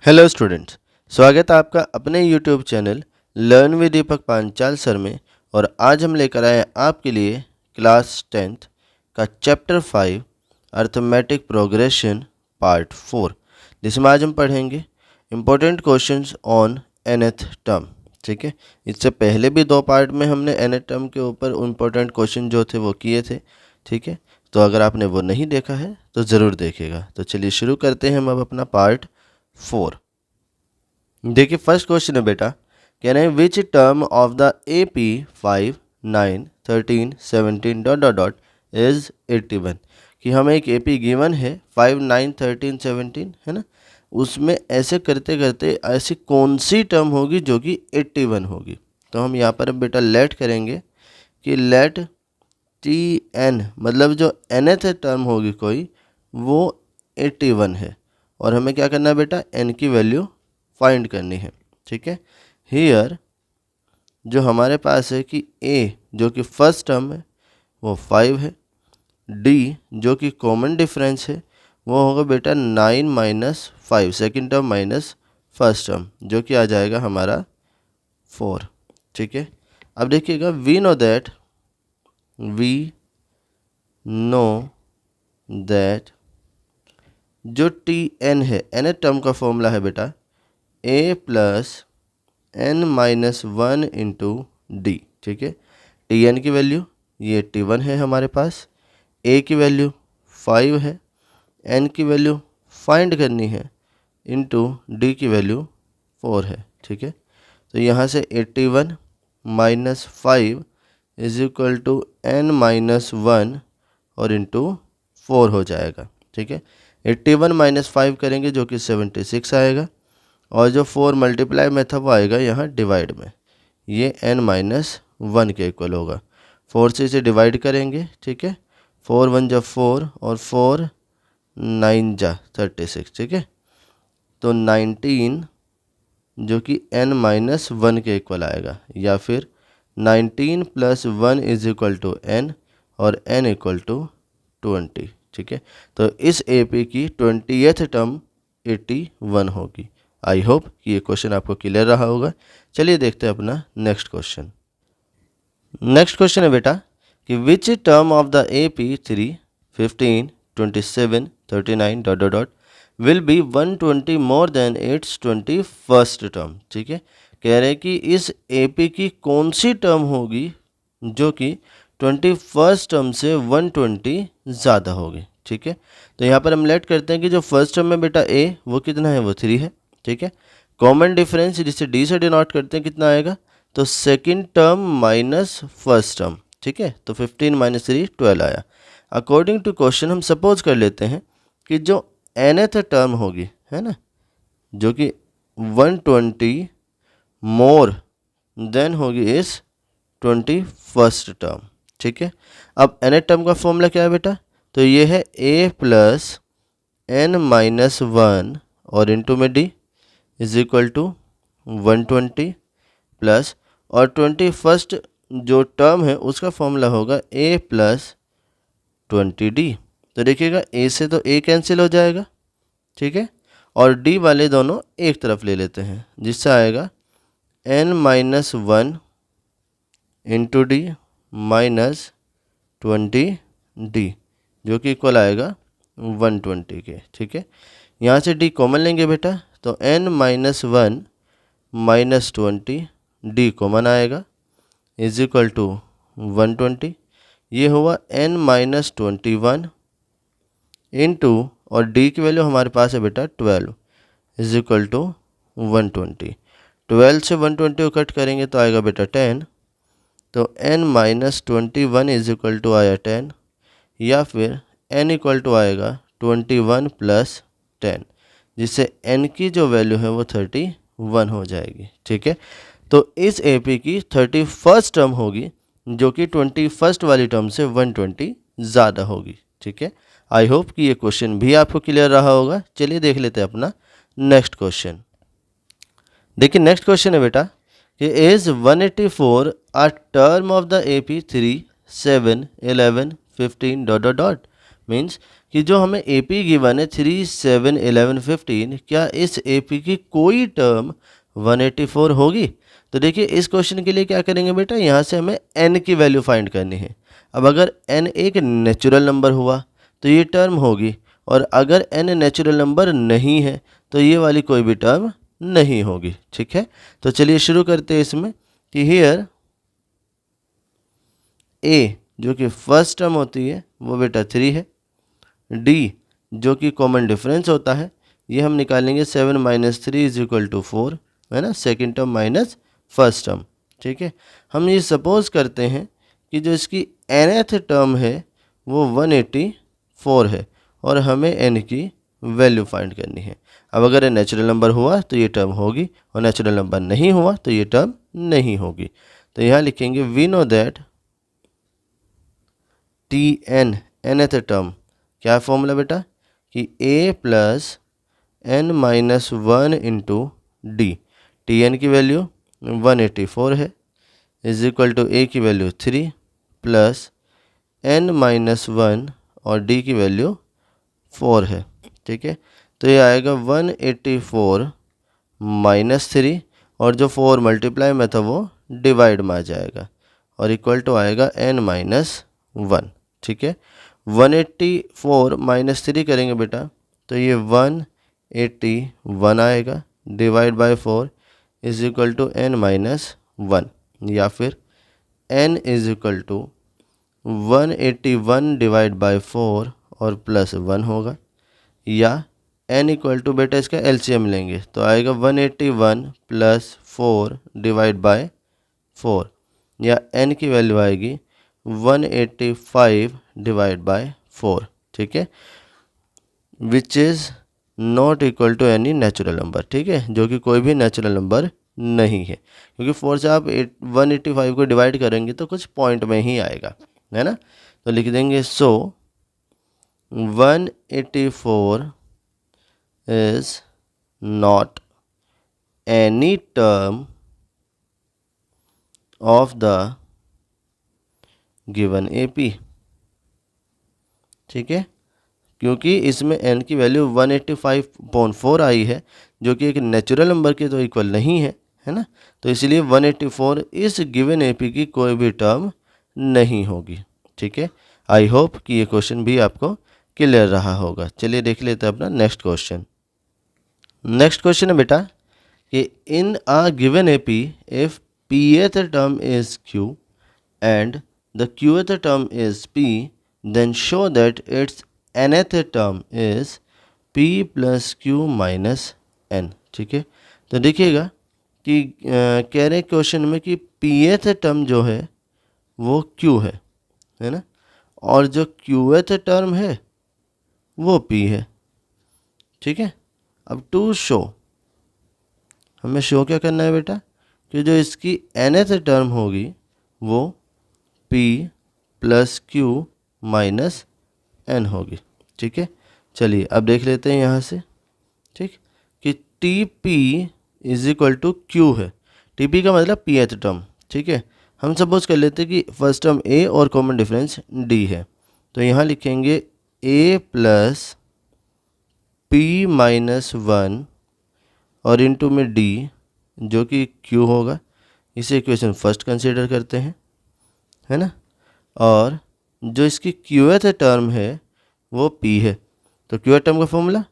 Hello students, स्वागत है आपका अपने YouTube channel learn with Deepak Panchal sir में। और आज हम लेकर आए हैं आपके लिए क्लास 10th का चैप्टर 5 अर्थमेटिक प्रोग्रेशन पार्ट 4, जिसमें आज हम पढ़ेंगे important questions on nth term. ठीक है, इससे पहले भी 2 पार्ट में हमने nth टर्म के ऊपर इम्पोर्टेंट क्वेश्चन जो थे वो किए थे। ठीक है, तो अगर आपने वो नहीं देखा है तो ज़रूर देखेगा। तो चलिए शुरू करते हैं हम अब अपना पार्ट 4। देखिए फर्स्ट क्वेश्चन है बेटा, कह रहे हैं which term of the AP 5, 9, 13, 17 dot dot dot is 81। कि हमें एक AP गिवन है 5, 9, 13, 17 है ना, उसमें ऐसे करते करते ऐसी कौन सी टर्म होगी जो कि 81 होगी। तो हम यहाँ पर बेटा लेट करेंगे कि लेट TN मतलब जो nth टर्म होगी कोई वो 81 है, और हमें क्या करना है बेटा, n की वैल्यू फाइंड करनी है। ठीक है, हियर जो हमारे पास है कि a जो कि फर्स्ट टर्म है वो 5 है, d जो कि कॉमन डिफरेंस है वो होगा बेटा 9 minus 5, second term minus first term जो कि आ जाएगा हमारा 4। ठीक है, अब देखिएगा वी नो दैट जो TN है n टर्म का फॉर्मूला है बेटा a plus n minus 1 into D. ठीक है, TN की वैल्यू ये 81 है हमारे पास, a की वैल्यू 5 है, n की वैल्यू फाइंड करनी है, इंटू डी की वैल्यू 4 है। ठीक है, तो यहाँ से 81 minus 5 is equal to n minus 1 और इंटू 4 हो जाएगा। ठीक है, 81 माइनस 5 करेंगे जो कि 76 आएगा, और जो 4 मल्टीप्लाई में था वो आएगा यहाँ डिवाइड में, ये n माइनस 1 के इक्वल होगा। 4 से इसे डिवाइड करेंगे। ठीक है, 4 1 जा 4 और 4 9 जा 36। ठीक है, तो 19 जो कि n माइनस 1 के इक्वल आएगा, या फिर 19 plus 1 is equal to n और n इक्वल टू 20। ठीक है, तो इस AP की 20th टर्म 81 होगी। आई होप कि ये क्वेश्चन आपको क्लियर रहा होगा। चलिए देखते हैं अपना नेक्स्ट क्वेश्चन। नेक्स्ट क्वेश्चन है बेटा कि which term of the AP 3, 15, 27, 39 dot dot dot will be 120 more than it's 21st term. ठीक है, कह रहे हैं कि इस AP की कौन सी टर्म होगी जो कि 21st टर्म से 120 ज़्यादा होगी। ठीक है, तो यहाँ पर हम लेट करते हैं कि जो फर्स्ट टर्म में बेटा a वो कितना है, वो 3 है। ठीक है, कॉमन डिफरेंस जिसे d से डिनोट करते हैं कितना आएगा, तो second term minus first term. ठीक है, तो 15 माइनस 3 12 आया। अकॉर्डिंग टू क्वेश्चन हम सपोज कर लेते हैं कि जो nth टर्म होगी है ना, जो कि 120 मोर देन होगी इस 21st टर्म। ठीक है, अब nth टर्म का फॉर्मूला क्या है बेटा, तो ये है a प्लस n माइनस 1 और इंटू में d is equal to 120 plus, और 21st जो टर्म है उसका फॉर्मूला होगा a प्लस 20d। तो देखिएगा a से तो a कैंसिल हो जाएगा। ठीक है, और d वाले दोनों एक तरफ ले लेते हैं, जिससे आएगा n minus 1 into D minus 20d जो कि इक्वल आएगा 120 के। ठीक है, यहाँ से d कॉमन लेंगे बेटा, तो n minus 1 minus 20 d common आएगा इज इक्वल टू 120। ये हुआ n माइनस 21 इंटू, और d की वैल्यू हमारे पास है बेटा 12 इज इक्वल टू 120। 12 से 120 को कट करेंगे तो आएगा बेटा 10, तो n minus 21 is equal to आया 10, या फिर n इक्वल टू आएगा 21 प्लस 10, जिससे n की जो वैल्यू है वो 31 हो जाएगी। ठीक है, तो इस AP की 31st टर्म होगी जो कि 21st वाली टर्म से 120 ज़्यादा होगी। ठीक है, आई होप कि ये क्वेश्चन भी आपको क्लियर रहा होगा। चलिए देख लेते हैं अपना नेक्स्ट क्वेश्चन। देखिए नेक्स्ट क्वेश्चन है बेटा कि is 184 a term of the AP 3, 7, 11, 15 dot dot dot. Means कि जो हमें ए पी गिवन है 3, 7, 11, 15, क्या इस ए पी की कोई टर्म 184 होगी? तो देखिए इस क्वेश्चन के लिए क्या करेंगे बेटा, यहाँ से हमें n की वैल्यू फाइंड करनी है। अब अगर n एक नेचुरल नंबर हुआ तो ये टर्म होगी, और अगर n नेचुरल नंबर नहीं है तो ये वाली कोई भी टर्म नहीं होगी। ठीक है, तो चलिए शुरू करते हैं इसमें कि हियर a जो कि फर्स्ट टर्म होती है वो बेटा 3 है, d जो कि कॉमन डिफरेंस होता है ये हम निकालेंगे 7 - 3 = 4, है ना, second term minus first term. ठीक है, हम ये सपोज करते हैं कि जो इसकी nth टर्म है वो 184 है और हमें n की वैल्यू फाइंड करनी है। अब अगर नेचुरल नंबर हुआ तो ये टर्म होगी और नेचुरल नंबर नहीं हुआ तो ये टर्म नहीं होगी। तो यहाँ लिखेंगे we know that T N nth term, क्या फॉर्मूला बेटा, कि a plus n minus 1 into D, T N की वैल्यू 184 है, इज इक्वल टू a की वैल्यू 3 प्लस n माइनस 1 और d की वैल्यू 4 है। ठीक है, तो ये आएगा 184 माइनस 3 और जो 4 मल्टीप्लाई में था वो डिवाइड में आ जाएगा और इक्वल टू आएगा n माइनस 1। ठीक है, 184 माइनस 3 करेंगे बेटा तो ये 181 आएगा, divide by 4 is equal to n minus 1, या फिर n is equal to 181 divide by 4 और प्लस 1 होगा, या n इक्वल टू बेटा इसका एलसीएम लेंगे तो आएगा 181 प्लस 4 डिवाइड बाय 4, या n की वैल्यू आएगी 185 डिवाइड बाय 4। ठीक है, which is not equal to any natural number. ठीक है, जो कि कोई भी नेचुरल नंबर नहीं है, क्योंकि 4 से आप 185 को डिवाइड करेंगे तो कुछ पॉइंट में ही आएगा, है ना। तो लिख देंगे सो 184 is not any term of the given AP। ठीक है, क्योंकि इसमें n की वैल्यू 185.4 आई है जो कि एक नेचुरल नंबर के तो इक्वल नहीं है, है ना, तो इसलिए 184 इस गिवन AP की कोई भी टर्म नहीं होगी। ठीक है, आई होप कि ये क्वेश्चन भी आपको क्लियर रहा होगा। चलिए देख लेते हैं अपना नेक्स्ट क्वेश्चन। नेक्स्ट क्वेश्चन है बेटा कि in a given AP if pth term is q and the qth term is p, then show that its nth term is p plus q minus n। ठीक है, तो देखिएगा कि कह रहे क्वेश्चन में कि pth टर्म जो है वो q है ना, और जो qth टर्म है वो p है। ठीक है, अब टू शो, हमें शो क्या करना है बेटा कि जो इसकी nth टर्म होगी वो p plus q minus n होगी। ठीक है, चलिए अब देख लेते हैं यहाँ से। ठीक, कि T P is equal to Q है, टी पी का मतलब pth टर्म। ठीक है, हम सपोज कर लेते हैं कि फर्स्ट टर्म a और कॉमन डिफरेंस d है, तो यहाँ लिखेंगे a प्लस p माइनस 1 और इनटू में d जो कि q होगा, इसे इक्वेशन फर्स्ट कंसीडर करते हैं, है ना, और जो इसकी क्यूएथ टर्म है वो p है, तो क्यूएथ टर्म का formula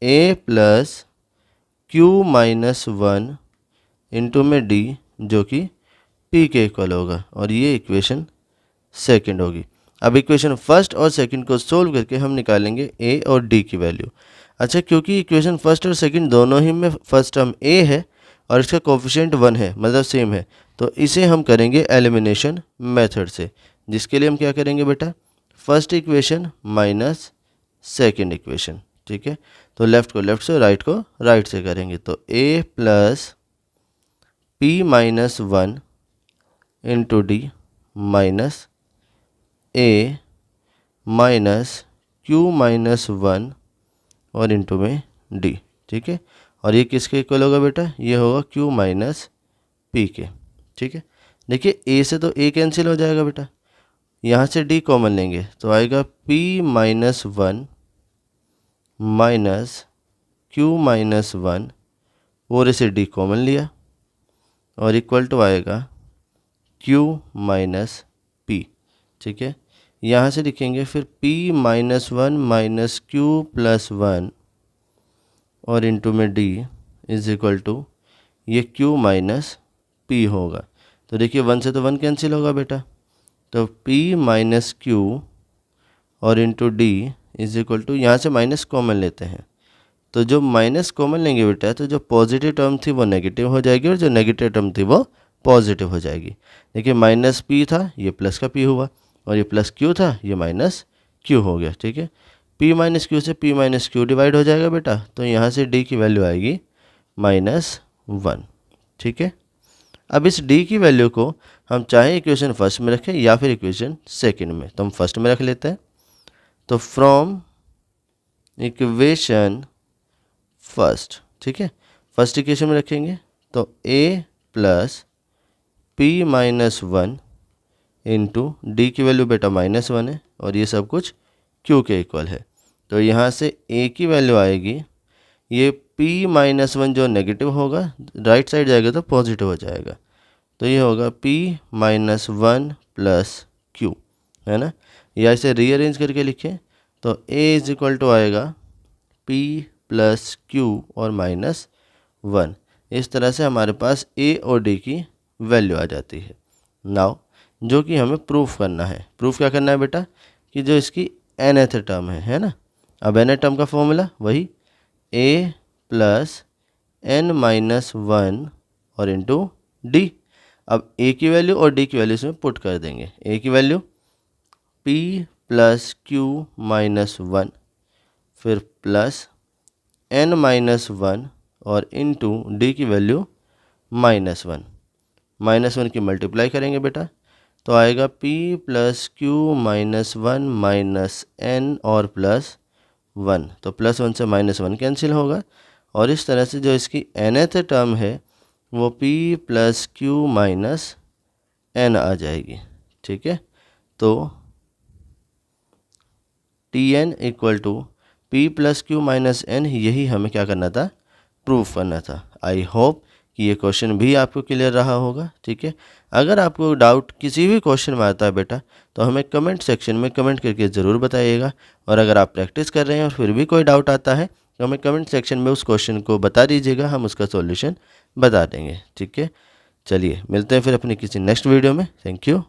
a plus q minus 1 into में d जो कि p के इक्वल होगा, और ये इक्वेशन सेकंड होगी। अब इक्वेशन फर्स्ट और सेकंड को सोल्व करके हम निकालेंगे a और d की वैल्यू। अच्छा, क्योंकि इक्वेशन फर्स्ट और सेकंड दोनों ही में फर्स्ट टर्म a है और इसका कोफिशिएंट 1 है, मतलब सेम है, तो इसे हम करेंगे एलिमिनेशन मेथड से, जिसके लिए हम क्या करेंगे बेटा, first equation minus second equation. ठीक है, तो लेफ्ट को लेफ्ट से, राइट को राइट से करेंगे, तो a plus p minus 1 into D minus a minus q minus 1 और इंटू में d। ठीक है, और ये किसके इक्वल होगा बेटा, ये होगा q माइनस p के। ठीक है, देखिए a से तो a कैंसिल हो जाएगा बेटा, यहाँ से d कॉमन लेंगे तो आएगा p minus 1 minus Q minus 1 और इसे डी कॉमन लिया और इक्वल टू आएगा क्यू माइनस पी। ठीक है, यहाँ से लिखेंगे फिर p minus 1 minus Q plus 1 और इंटू में d इज इक्वल टू ये q माइनस p होगा। तो देखिए 1 से तो 1 कैंसिल होगा बेटा, तो p माइनस क्यू और into D is equal to, यहाँ से माइनस कॉमन लेते हैं, तो जो माइनस कॉमन लेंगे बेटा तो जो पॉजिटिव टर्म थी वो नेगेटिव हो जाएगी और जो नेगेटिव टर्म थी वो पॉजिटिव हो जाएगी। देखिए माइनस पी था, ये प्लस का पी हुआ, और ये प्लस क्यू था, ये माइनस क्यू हो गया। ठीक है, पी माइनस क्यू से पी माइनस क्यू डिवाइड हो जाएगा बेटा, तो यहाँ से डी की वैल्यू आएगी -1। ठीक है, अब इस डी की वैल्यू को हम चाहे इक्वेशन फर्स्ट में रखें या फिर इक्वेशन सेकेंड में, तो हम फर्स्ट में रख लेते हैं। तो फ्रॉम इक्वेशन फर्स्ट, ठीक है, फर्स्ट इक्वेशन में रखेंगे तो a plus P minus 1 into D की वैल्यू बेटा -1 है और ये सब कुछ q के इक्वल है। तो यहाँ से a की वैल्यू आएगी, ये p माइनस 1 जो नेगेटिव होगा राइट साइड जाएगा तो पॉजिटिव हो जाएगा, तो ये होगा p माइनस 1 प्लस क्यू, है ना। या इसे रीअरेंज करके लिखें तो a इज इक्वल टू आएगा p प्लस क्यू और -1। इस तरह से हमारे पास a और d की वैल्यू आ जाती है। नाउ जो कि हमें प्रूफ करना है, प्रूफ क्या करना है बेटा कि जो इसकी nth टर्म है ना। अब nth टर्म का फॉर्मूला वही a प्लस n माइनस 1 और इंटू डी। अब a की वैल्यू और d की वैल्यू इसमें पुट कर देंगे। a की value p plus Q minus 1 फिर प्लस n माइनस 1 और इंटू डी की वैल्यू -1 की मल्टीप्लाई करेंगे बेटा तो आएगा p plus Q minus 1 minus n और प्लस 1, तो +1 से -1 कैंसिल होगा और इस तरह से जो इसकी nth टर्म है वो p plus Q minus n आ जाएगी। ठीक है, तो Tn equal to p plus Q minus n, यही हमें क्या करना था, प्रूफ करना था। आई होप कि ये क्वेश्चन भी आपको क्लियर रहा होगा। ठीक है, अगर आपको डाउट किसी भी क्वेश्चन में आता है बेटा तो हमें कमेंट सेक्शन में कमेंट करके ज़रूर बताइएगा, और अगर आप प्रैक्टिस कर रहे हैं और फिर भी कोई डाउट आता है तो हमें कमेंट सेक्शन में उस क्वेश्चन को बता दीजिएगा, हम उसका सॉल्यूशन बता देंगे। ठीक है, चलिए मिलते हैं फिर अपनी किसी नेक्स्ट वीडियो में। Thank you.